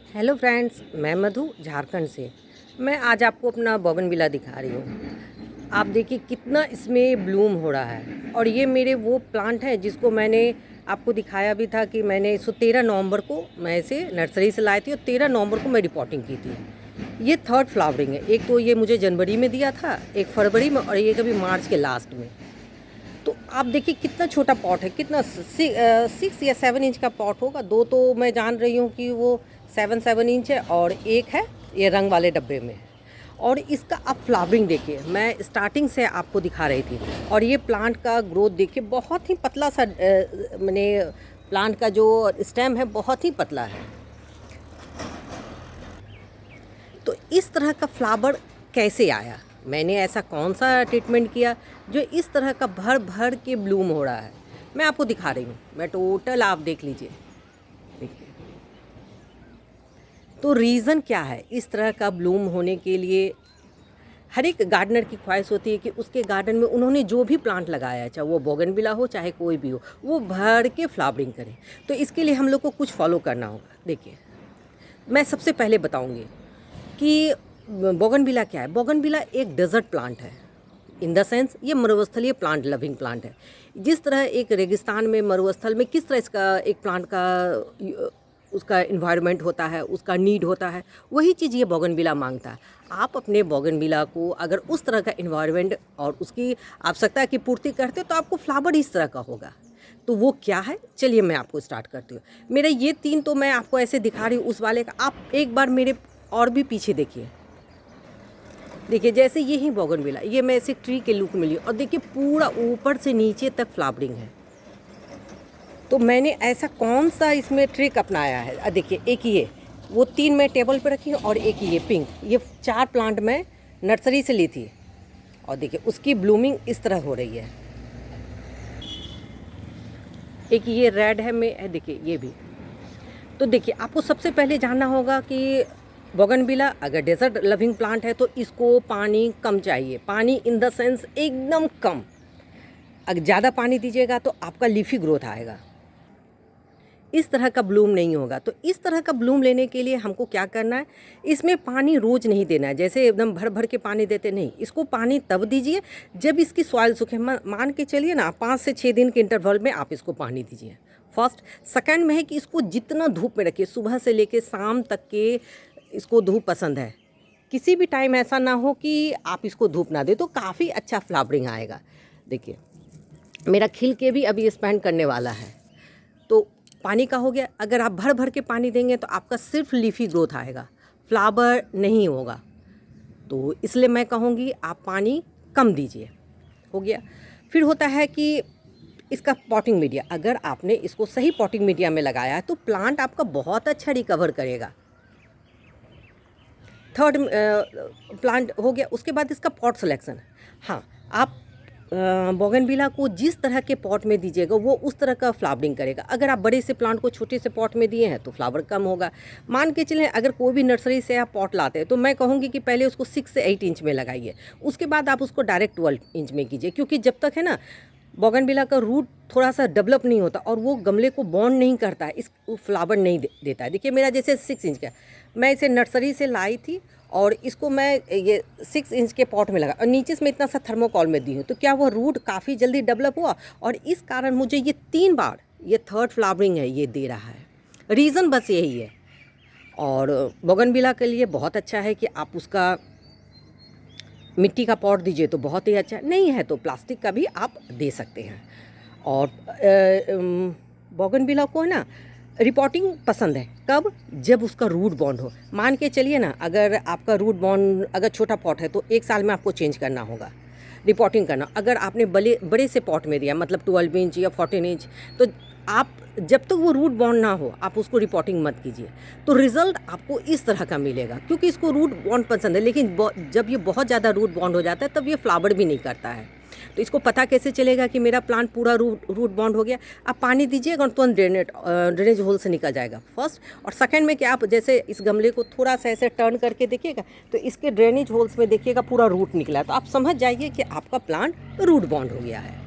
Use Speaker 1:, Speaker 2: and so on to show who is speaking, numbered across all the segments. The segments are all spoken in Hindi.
Speaker 1: हेलो फ्रेंड्स, मैं मधु झारखंड से। मैं आज आपको अपना बोगनविला दिखा रही हूँ। आप देखिए कितना इसमें ब्लूम हो रहा है। और ये मेरे वो प्लांट है जिसको मैंने आपको दिखाया भी था कि मैंने इसको 13 नवंबर को मैं इसे नर्सरी से लाई थी और 13 नवंबर को मैं रिपोर्टिंग की थी। ये थर्ड फ्लावरिंग है। एक तो ये मुझे जनवरी में दिया था, एक फरवरी में और एक अभी मार्च के लास्ट में। तो आप देखिए कितना छोटा पॉट है, कितना 6 या 7 इंच का पॉट होगा। दो तो मैं जान रही हूँ कि वो 7 इंच है और एक है ये रंग वाले डब्बे में है। और इसका आप फ्लावरिंग देखिए, मैं स्टार्टिंग से आपको दिखा रही थी। और ये प्लांट का ग्रोथ देखिए, बहुत ही पतला सा मैंने प्लांट का जो स्टेम है बहुत ही पतला है। तो इस तरह का फ्लावर कैसे आया, मैंने ऐसा कौन सा ट्रीटमेंट किया जो इस तरह का भर भर के ब्लूम हो रहा है, मैं आपको दिखा रही हूँ। मैं टोटल आप देख लीजिए, देखिए। तो रीज़न क्या है इस तरह का ब्लूम होने के लिए? हर एक गार्डनर की ख्वाहिश होती है कि उसके गार्डन में उन्होंने जो भी प्लांट लगाया है, चाहे वो बोगनविला हो चाहे कोई भी हो, वो भर के फ्लावरिंग करे। तो इसके लिए हम लोग को कुछ फॉलो करना होगा। देखिए, मैं सबसे पहले बताऊंगी कि बोगनविला क्या है। बोगनविला एक डेजर्ट प्लांट है। इन द सेंस ये मरुस्थलीय प्लांट, लविंग प्लांट है। जिस तरह एक रेगिस्तान में, मरुस्थल में किस तरह इसका एक प्लांट का उसका इन्वायरमेंट होता है, उसका नीड होता है, वही चीज़ ये बोगनविला मांगता है। आप अपने बोगनविला को अगर उस तरह का इन्वायरमेंट और उसकी आवश्यकता की पूर्ति करते हो तो आपको फ्लावर इस तरह का होगा। तो वो क्या है, चलिए मैं आपको स्टार्ट करती हूँ। मेरे ये 3 तो मैं आपको ऐसे दिखा रही हूँ। उस वाले का आप एक बार मेरे और भी पीछे देखिए। देखिए जैसे ये ही बोगनविला, ये मैं ऐसे ट्री के लुक मिली और देखिए पूरा ऊपर से नीचे तक फ्लावरिंग है। तो मैंने ऐसा कौन सा इसमें ट्रिक अपनाया है, देखिए एक ये, वो 3 मैं टेबल पे रखी हूँ और एक ये पिंक, ये 4 प्लांट मैं नर्सरी से ली थी। और देखिए उसकी ब्लूमिंग इस तरह हो रही है। एक ये रेड है में, देखिए ये भी। तो देखिए आपको सबसे पहले जानना होगा कि बोगनविला अगर डेजर्ट लविंग प्लांट है तो इसको पानी कम चाहिए। पानी इन द सेंस एकदम कम। अगर ज़्यादा पानी दीजिएगा तो आपका लीफी ग्रोथ आएगा, इस तरह का ब्लूम नहीं होगा। तो इस तरह का ब्लूम लेने के लिए हमको क्या करना है, इसमें पानी रोज़ नहीं देना है, जैसे एकदम भर भर के पानी देते नहीं। इसको पानी तब दीजिए जब इसकी सॉइल सूखे। मान के चलिए ना, 5 से 6 दिन के इंटरवल में आप इसको पानी दीजिए। फर्स्ट। सेकंड में है कि इसको जितना धूप में रखिए, सुबह से लेकर शाम तक के इसको धूप पसंद है। किसी भी टाइम ऐसा ना हो कि आप इसको धूप ना दे, तो काफ़ी अच्छा फ्लावरिंग आएगा। देखिए मेरा खिल के भी अभी स्पेंड करने वाला है। तो पानी का हो गया। अगर आप भर भर के पानी देंगे तो आपका सिर्फ लीफी ग्रोथ आएगा, फ्लावर नहीं होगा। तो इसलिए मैं कहूँगी आप पानी कम दीजिए। हो गया। फिर होता है कि इसका पॉटिंग मीडिया, अगर आपने इसको सही पॉटिंग मीडिया में लगाया है तो प्लांट आपका बहुत अच्छा रिकवर करेगा। थर्ड प्लांट हो गया। उसके बाद इसका पॉट सिलेक्शन। हाँ, आप बोगनविला को जिस तरह के पॉट में दीजिएगा वो उस तरह का फ्लावरिंग करेगा। अगर आप बड़े से प्लांट को छोटे से पॉट में दिए हैं तो फ्लावर कम होगा। मान के चलें अगर कोई भी नर्सरी से आप पॉट लाते हैं तो मैं कहूँगी कि पहले उसको 6 से 8 इंच में लगाइए, उसके बाद आप उसको डायरेक्ट 12 इंच में कीजिए। क्योंकि जब तक है ना बोगनविला का रूट थोड़ा सा डेवलप नहीं होता और वो गमले को बॉन्ड नहीं करता है, इस फ्लावर नहीं देता है। देखिए मेरा जैसे 6 इंच का, मैं इसे नर्सरी से लाई थी और इसको मैं ये 6 इंच के पॉट में लगा और नीचे से मैं इतना सा थर्मोकॉल में दी हूँ। तो क्या वो रूट काफ़ी जल्दी डेवलप हुआ और इस कारण मुझे ये 3 बार, ये थर्ड फ्लावरिंग है ये दे रहा है। रीज़न बस यही है। और बोगनविला के लिए बहुत अच्छा है कि आप उसका मिट्टी का पॉट दीजिए तो बहुत ही अच्छा, नहीं है तो प्लास्टिक का भी आप दे सकते हैं। और बोगनविला को है ना रिपोर्टिंग पसंद है, कब? जब उसका रूट बॉन्ड हो। मान के चलिए ना, अगर आपका रूट बॉन्ड अगर छोटा पॉट है तो 1 साल में आपको चेंज करना होगा, रिपोर्टिंग करना। अगर आपने बड़े से पॉट में दिया, मतलब 12 इंच या 14 इंच, तो आप जब तक वो रूट बॉन्ड ना हो आप उसको रिपोर्टिंग मत कीजिए। तो रिज़ल्ट आपको इस तरह का मिलेगा, क्योंकि इसको रूट बॉन्ड पसंद है। लेकिन जब ये बहुत ज़्यादा रूट बॉन्ड हो जाता है तब ये फ्लावर भी नहीं करता है। तो इसको पता कैसे चलेगा कि मेरा प्लांट पूरा रूट बॉन्ड हो गया? आप पानी दीजिएगा और तुरंत ड्रेनेज होल से निकल जाएगा, फर्स्ट। और सेकंड में कि आप जैसे इस गमले को थोड़ा सा ऐसे टर्न करके देखिएगा तो इसके ड्रेनेज होल्स में देखिएगा पूरा रूट निकला है, तो आप समझ जाइए कि आपका प्लांट रूट बॉन्ड हो गया है।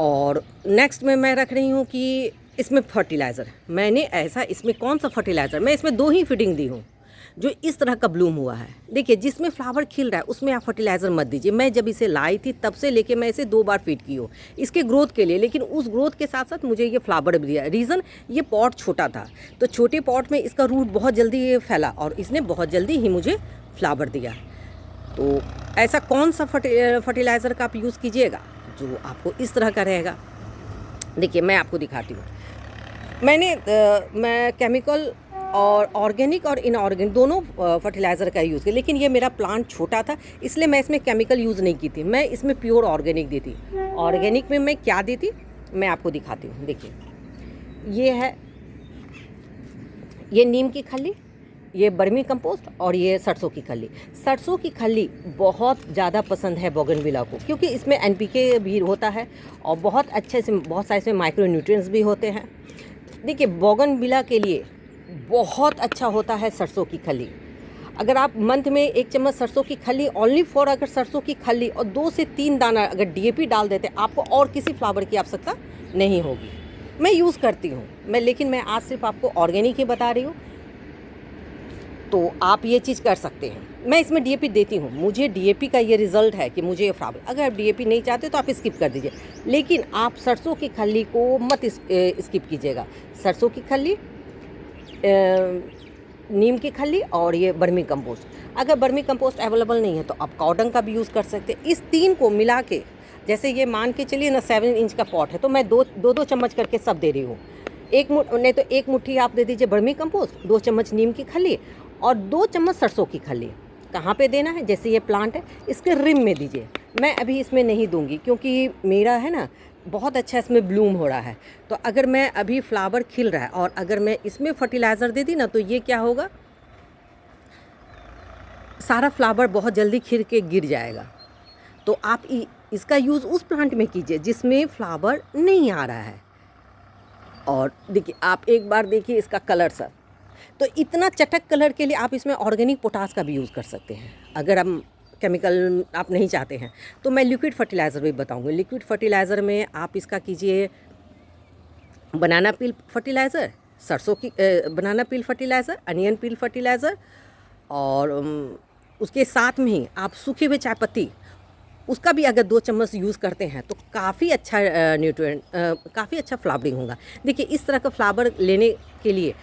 Speaker 1: और नेक्स्ट में मैं रख रही हूँ कि इसमें फर्टिलाइज़र मैंने ऐसा, इसमें कौन सा फर्टिलाइज़र, मैं इसमें 2 ही फीडिंग दी हूँ जो इस तरह का ब्लूम हुआ है। देखिए जिसमें फ्लावर खिल रहा है उसमें आप फर्टिलाइज़र मत दीजिए। मैं जब इसे लाई थी तब से लेके मैं इसे 2 बार फीड की हूँ इसके ग्रोथ के लिए, लेकिन उस ग्रोथ के साथ साथ मुझे ये फ्लावर भी दिया। रीज़न, ये पॉट छोटा था, तो छोटे पॉट में इसका रूट बहुत जल्दी फैला और इसने बहुत जल्दी ही मुझे फ्लावर दिया। तो ऐसा कौन सा फर्टिलाइज़र का आप यूज़ कीजिएगा जो आपको इस तरह का रहेगा। देखिए मैं आपको दिखाती हूँ। मैं केमिकल और ऑर्गेनिक और इनऑर्गेनिक दोनों फर्टिलाइज़र का यूज़ किया, लेकिन ये मेरा प्लांट छोटा था इसलिए मैं इसमें केमिकल यूज़ नहीं की थी, मैं इसमें प्योर ऑर्गेनिक दी थी। ऑर्गेनिक में मैं क्या दी थी मैं आपको दिखाती हूँ। देखिए ये है, ये नीम की खली, ये बर्मी कंपोस्ट और ये सरसों की खली। सरसों की खली बहुत ज़्यादा पसंद है बोगनविला को, क्योंकि इसमें एनपीके भी होता है और बहुत अच्छे से बहुत सारे इसमें माइक्रो न्यूट्रिएंट्स भी होते हैं। देखिए बोगनविला के लिए बहुत अच्छा होता है सरसों की खली। अगर आप मंथ में 1 चम्मच सरसों की खली ओनली फॉर, अगर सरसों की खली और 2 से 3 दाना अगर डीएपी डाल देते आपको और किसी फ्लावर की आवश्यकता नहीं होगी। मैं यूज़ करती हूँ लेकिन मैं आज सिर्फ आपको ऑर्गेनिक ही बता रही हूँ, तो आप ये चीज़ कर सकते हैं। मैं इसमें डीएपी देती हूँ, मुझे डीएपी का ये रिज़ल्ट है कि मुझे ये फ्लावर। अगर आप डीएपी नहीं चाहते तो आप स्किप कर दीजिए, लेकिन आप सरसों की खली को मत स्किप कीजिएगा। सरसों की खली, नीम की खली और ये बर्मी कंपोस्ट। अगर बर्मी कंपोस्ट अवेलेबल नहीं है तो आप काउडंग का भी यूज़ कर सकते हैं। इस 3 को मिला के, जैसे ये मान के चलिए ना 7 इंच का पॉट है तो मैं 2 चम्मच करके सब दे रही हूँ। नहीं तो 1 मुट्ठी आप दे दीजिए बर्मी कंपोस्ट, 2 चम्मच नीम की खली और 2 चम्मच सरसों की खली। कहाँ पे देना है, जैसे ये प्लांट है इसके रिम में दीजिए। मैं अभी इसमें नहीं दूंगी क्योंकि मेरा है ना बहुत अच्छा इसमें ब्लूम हो रहा है, तो अगर मैं अभी फ्लावर खिल रहा है और अगर मैं इसमें फर्टिलाइज़र दे दी ना तो ये क्या होगा, सारा फ्लावर बहुत जल्दी खिल के गिर जाएगा। तो आप इसका यूज़ उस प्लांट में कीजिए जिसमें फ्लावर नहीं आ रहा है। और देखिए आप एक बार देखिए इसका कलर सर, तो इतना चटक कलर के लिए आप इसमें ऑर्गेनिक पोटास का भी यूज़ कर सकते हैं। अगर हम केमिकल आप नहीं चाहते हैं तो मैं लिक्विड फर्टिलाइज़र भी बताऊंगी। लिक्विड फर्टिलाइज़र में आप इसका कीजिए बनाना पील फर्टिलाइज़र, सरसों की banana peel fertiliser, onion peel fertiliser और उसके साथ में ही आप सूखे हुए चाय पत्ती उसका भी अगर 2 चम्मच यूज़ करते हैं तो काफ़ी अच्छा न्यूट्रिएंट, काफ़ी अच्छा फ्लावरिंग होगा। देखिए इस तरह का फ्लावर लेने के लिए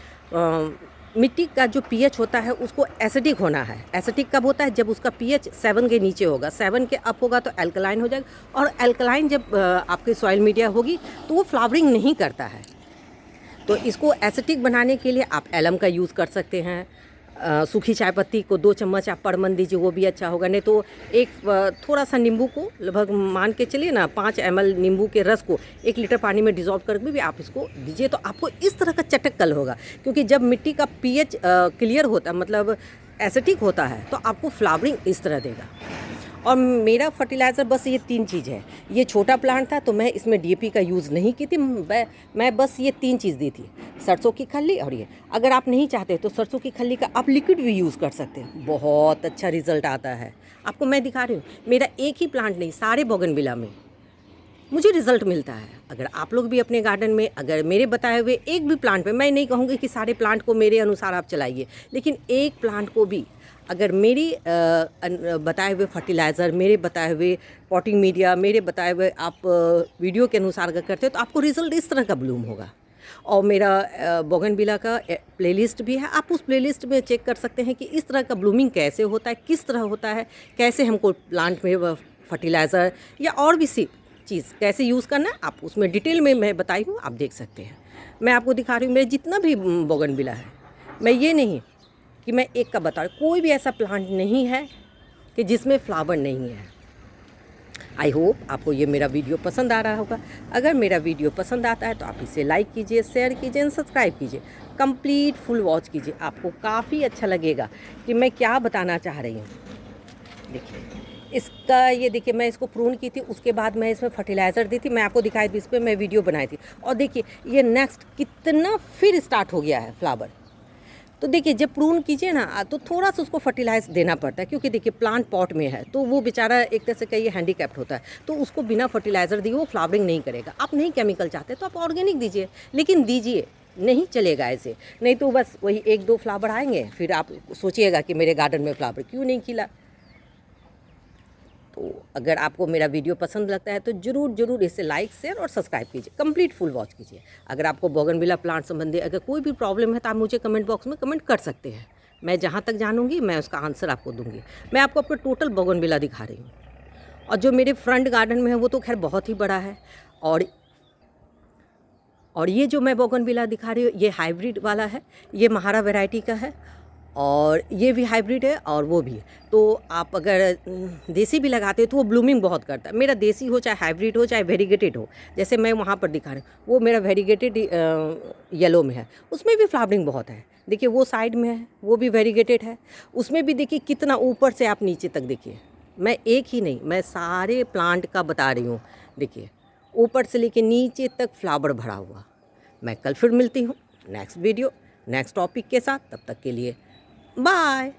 Speaker 1: मिट्टी का जो पीएच होता है उसको एसिडिक होना है। एसिडिक कब होता है, जब उसका पीएच 7 के नीचे होगा, 7 के अप होगा तो अल्कलाइन हो जाएगा, और अल्कलाइन जब आपकी सॉइल मीडिया होगी तो वो फ्लावरिंग नहीं करता है। तो इसको एसिडिक बनाने के लिए आप एलम का यूज़ कर सकते हैं। सूखी चाय पत्ती को 2 चम्मच आप पर मंथ दीजिए, वो भी अच्छा होगा। नहीं तो थोड़ा सा नींबू को लगभग मान के चलिए ना 5 ml नींबू के रस को 1 लीटर पानी में डिज़ोल्व करके भी आप इसको दीजिए, तो आपको इस तरह का चटक कल होगा। क्योंकि जब मिट्टी का पीएच क्लियर होता है, मतलब एसिडिक होता है, तो आपको फ्लावरिंग इस तरह देगा। और मेरा बस ये 3 चीज़ है। ये छोटा प्लांट था तो मैं इसमें डीएपी का यूज़ नहीं की थी, मैं बस ये 3 चीज़ दी थी, सरसों की खली और ये। अगर आप नहीं चाहते तो सरसों की खली का आप लिक्विड भी यूज़ कर सकते हैं, बहुत अच्छा रिज़ल्ट आता है। आपको मैं दिखा रही हूँ, मेरा एक ही प्लांट नहीं, सारे बोगनविला में मुझे रिज़ल्ट मिलता है। अगर आप लोग भी अपने गार्डन में अगर मेरे बताए हुए एक भी प्लांट पे, मैं नहीं कहूँगी कि सारे प्लांट को मेरे अनुसार आप चलाइए, लेकिन एक प्लांट को भी अगर मेरी बताए हुए फर्टिलाइज़र, मेरे बताए हुए पॉटिंग मीडिया, मेरे बताए हुए आप वीडियो के अनुसार अगर करते हो तो आपको रिज़ल्ट इस तरह का ब्लूम होगा। और मेरा बोगनविला का प्लेलिस्ट भी है, आप उस प्लेलिस्ट में चेक कर सकते हैं कि इस तरह का ब्लूमिंग कैसे होता है, किस तरह होता है, कैसे हमको प्लांट में फर्टिलाइज़र या और भी सी चीज़ कैसे यूज़ करना है, आप उसमें डिटेल में मैं बताई हूँ, आप देख सकते हैं। मैं आपको दिखा रही हूँ मेरे जितना भी बोगनविला है। मैं ये नहीं कि मैं एक का बता रही, कोई भी ऐसा प्लांट नहीं है कि जिसमें फ्लावर नहीं है। आई होप आपको ये मेरा वीडियो पसंद आ रहा होगा। अगर मेरा वीडियो पसंद आता है तो आप इसे लाइक कीजिए, शेयर कीजिए, सब्सक्राइब कीजिए, कंप्लीट फुल वॉच कीजिए। आपको काफ़ी अच्छा लगेगा कि मैं क्या बताना चाह रही हूँ। देखिए इसका, ये देखिए मैं इसको प्रून की थी, उसके बाद मैं इसमें फर्टिलाइज़र दी थी, मैं आपको दिखाई थी, इस पर मैं वीडियो बनाई थी। और देखिए ये नेक्स्ट कितना फिर स्टार्ट हो गया है फ्लावर। तो देखिए जब प्रून कीजिए ना तो थोड़ा सा उसको फर्टिलाइज देना पड़ता है, क्योंकि देखिए प्लांट पॉट में है तो वो बेचारा एक तरह से कहिए हैंडीकैप्ड होता है, तो उसको बिना फर्टिलाइज़र दिए वो फ्लावरिंग नहीं करेगा। आप नहीं केमिकल चाहते तो आप ऑर्गेनिक दीजिए, लेकिन दीजिए, नहीं चलेगा ऐसे, नहीं तो बस वही 1-2 फ्लावर आएंगे, फिर आप सोचिएगा कि मेरे गार्डन में फ्लावर क्यों नहीं खिला। तो अगर आपको मेरा वीडियो पसंद लगता है तो ज़रूर इसे लाइक, शेयर और सब्सक्राइब कीजिए, कंप्लीट फुल वॉच कीजिए। अगर आपको बोगनविला प्लांट संबंधी अगर कोई भी प्रॉब्लम है तो आप मुझे कमेंट बॉक्स में कमेंट कर सकते हैं। मैं जहाँ तक जानूँगी मैं उसका आंसर आपको दूँगी। मैं आपको अपना टोटल बोगनविला दिखा रही हूँ, और जो मेरे फ्रंट गार्डन में है वो तो खैर बहुत ही बड़ा है। और ये जो मैं बोगनविला दिखा रही हूँ ये हाइब्रिड वाला है, ये महारा वैरायटी का है, और ये भी हाइब्रिड है और वो भी है। तो आप अगर देसी भी लगाते हो तो वो ब्लूमिंग बहुत करता है। मेरा देसी हो चाहे हाइब्रिड हो चाहे वेरीगेटेड हो, जैसे मैं वहाँ पर दिखा रही हूँ वो मेरा वेरीगेटेड येलो में है, उसमें भी फ्लावरिंग बहुत है। देखिए वो साइड में है वो भी वेरीगेटेड है, उसमें भी देखिए कितना ऊपर से आप नीचे तक देखिए। मैं एक ही नहीं, मैं सारे प्लांट का बता रही हूँ। देखिए ऊपर से लेके नीचे तक फ्लावर भरा हुआ। मैं कल फिर मिलती हूँ नेक्स्ट वीडियो नेक्स्ट टॉपिक के साथ, तब तक के लिए बाय।